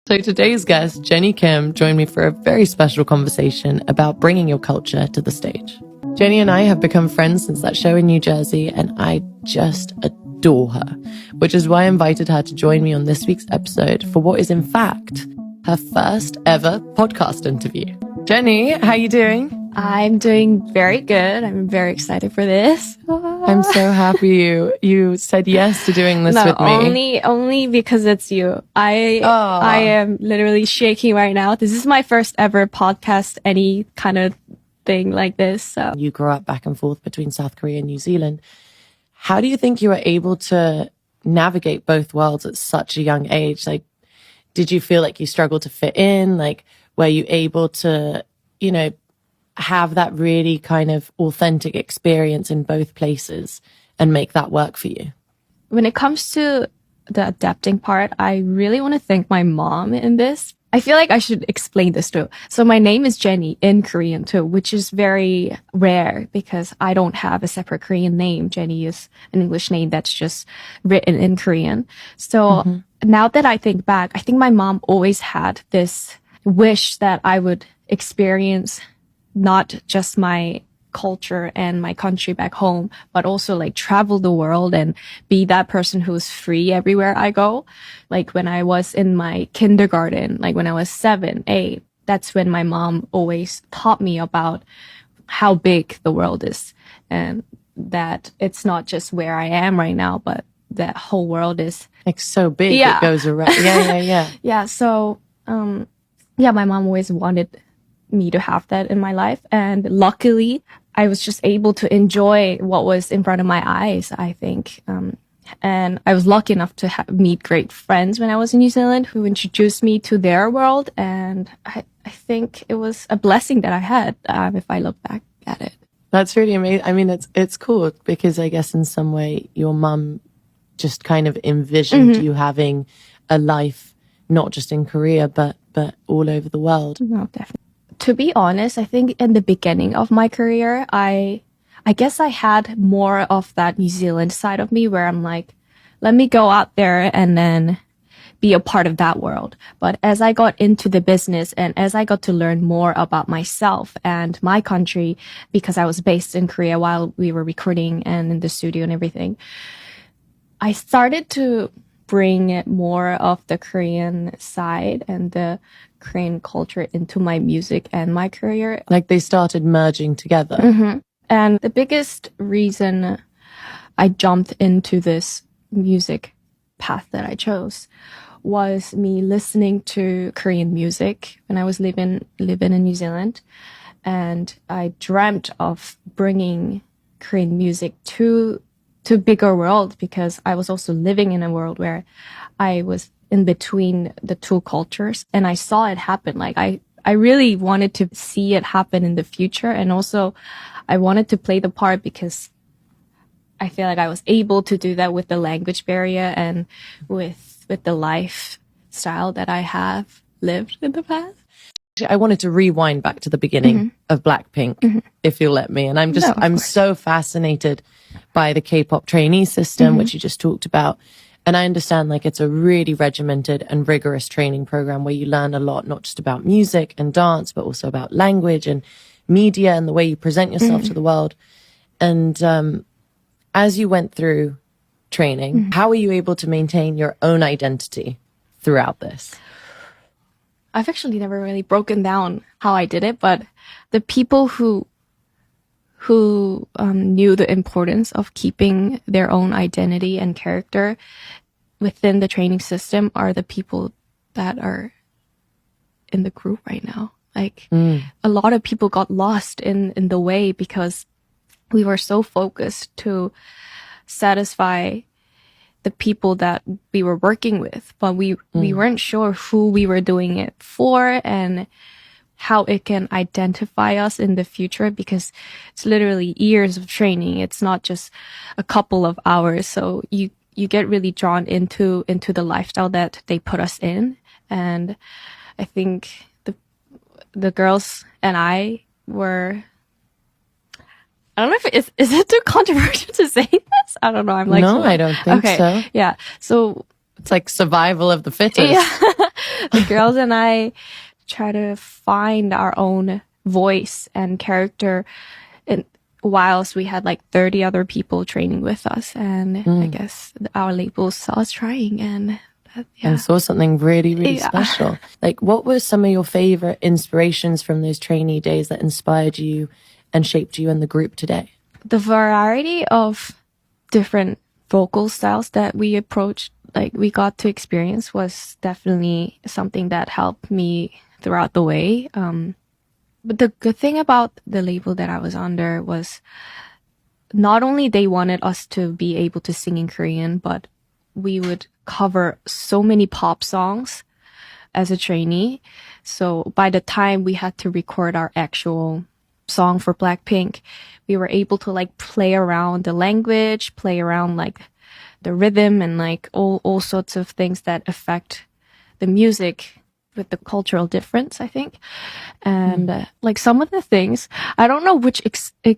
So today's guest, Jennie Kim, joined me for a very special conversation about bringing your culture to the stage. Jennie and I have become friends since that show in New Jersey, and I just adore her, which is why I invited her to join me on this week's episode for what is in fact her first ever podcast interview. Jennie, how you doing? I'm doing very good. I'm very excited for this. I'm so happy you said yes to doing this with me. Only because it's you. I am literally shaking right now. This is my first ever podcast, any kind of thing like this. So you grew up back and forth between South Korea and New Zealand. How do you think you were able to navigate both worlds at such a young age? Like, did you feel like you struggled to fit in? Like, were you able to, have that really kind of authentic experience in both places and make that work for you? When it comes to the adapting part, I really want to thank my mom in this. I feel like I should explain this too. So my name is Jennie in Korean too, which is very rare because I don't have a separate Korean name. Jennie is an English name that's just written in Korean. So now that I think back, I think my mom always had this wish that I would experience not just my culture and my country back home, but also like travel the world and be that person who's free everywhere I go. Like when I was in my kindergarten, like when I was 7, 8, that's when my mom always taught me about how big the world is and that it's not just where I am right now, but that whole world is like so big. It goes around. Yeah. Yeah. So, my mom always wanted me to have that in my life. And luckily, I was just able to enjoy what was in front of my eyes, I think. And I was lucky enough to meet great friends when I was in New Zealand who introduced me to their world. And I think it was a blessing that I had, if I look back at it. That's really amazing. I mean, it's cool because I guess in some way your mum just kind of envisioned you having a life, not just in Korea, but all over the world. No, definitely. To be honest, I think in the beginning of my career, I guess I had more of that New Zealand side of me where I'm like, let me go out there and then be a part of that world. But as I got into the business and as I got to learn more about myself and my country, because I was based in Korea while we were recording and in the studio and everything, I started to bring more of the Korean side and the Korean culture into my music and my career. Like they started merging together. And the biggest reason I jumped into this music path that I chose was me listening to Korean music when I was living in New Zealand. And I dreamt of bringing Korean music to bigger world because I was also living in a world where I was in between the two cultures and I saw it happen. Like I really wanted to see it happen in the future. And also I wanted to play the part because I feel like I was able to do that with the language barrier and with the lifestyle that I have lived in the past. I wanted to rewind back to the beginning of Blackpink, if you'll let me. And I'm so fascinated by the K-pop trainee system, which you just talked about. And I understand like it's a really regimented and rigorous training program where you learn a lot, not just about music and dance, but also about language and media and the way you present yourself to the world. And as you went through training, how were you able to maintain your own identity throughout this? I've actually never really broken down how I did it, but the people who knew the importance of keeping their own identity and character within the training system are the people that are in the group right now. Like a lot of people got lost in the way because we were so focused to satisfy the people that we were working with, but we weren't sure who we were doing it for and how it can identify us in the future because it's literally years of training. It's not just a couple of hours. So you get really drawn into the lifestyle that they put us in. And I think the girls and I were, I don't know if is it too controversial to say this? I don't know. No, I don't think so. Yeah. So it's like survival of the fittest. Yeah. the girls and I try to find our own voice and character, and whilst we had like 30 other people training with us, and I guess our label saw us trying and saw something really, really special. Like, what were some of your favorite inspirations from those trainee days that inspired you and shaped you in the group today? The variety of different vocal styles that we approached, like we got to experience, was definitely something that helped me throughout the way. But the good thing about the label that I was under was not only they wanted us to be able to sing in Korean, but we would cover so many pop songs as a trainee. So by the time we had to record our actual song for Blackpink, we were able to like play around the language, play around like the rhythm and like all sorts of things that affect the music with the cultural difference, I think. And like some of the things, I don't know which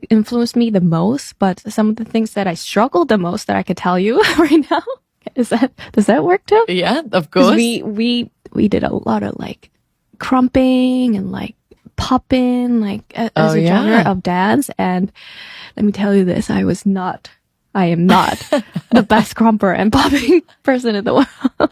influenced me the most, but some of the things that I struggled the most that I could tell you right now. Does that work too? Yeah, of course. We did a lot of like crumping and like popping, like as a genre of dance. And let me tell you this, I am not the best crumper and popping person in the world.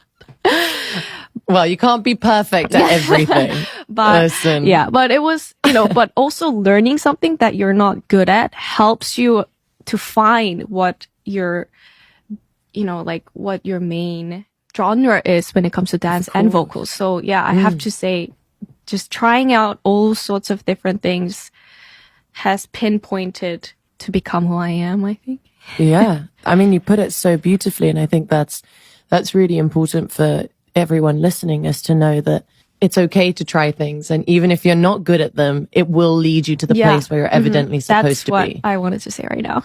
Well, you can't be perfect at everything. But listen. Yeah, but it was, but also learning something that you're not good at helps you to find what your, like what your main genre is when it comes to dance and vocals. So yeah, I have to say, just trying out all sorts of different things has pinpointed to become who I am, I think. Yeah. I mean, you put it so beautifully, and I think that's really important for everyone listening, is to know that it's okay to try things, and even if you're not good at them, it will lead you to the place where you're evidently supposed to be. That's what I wanted to say right now.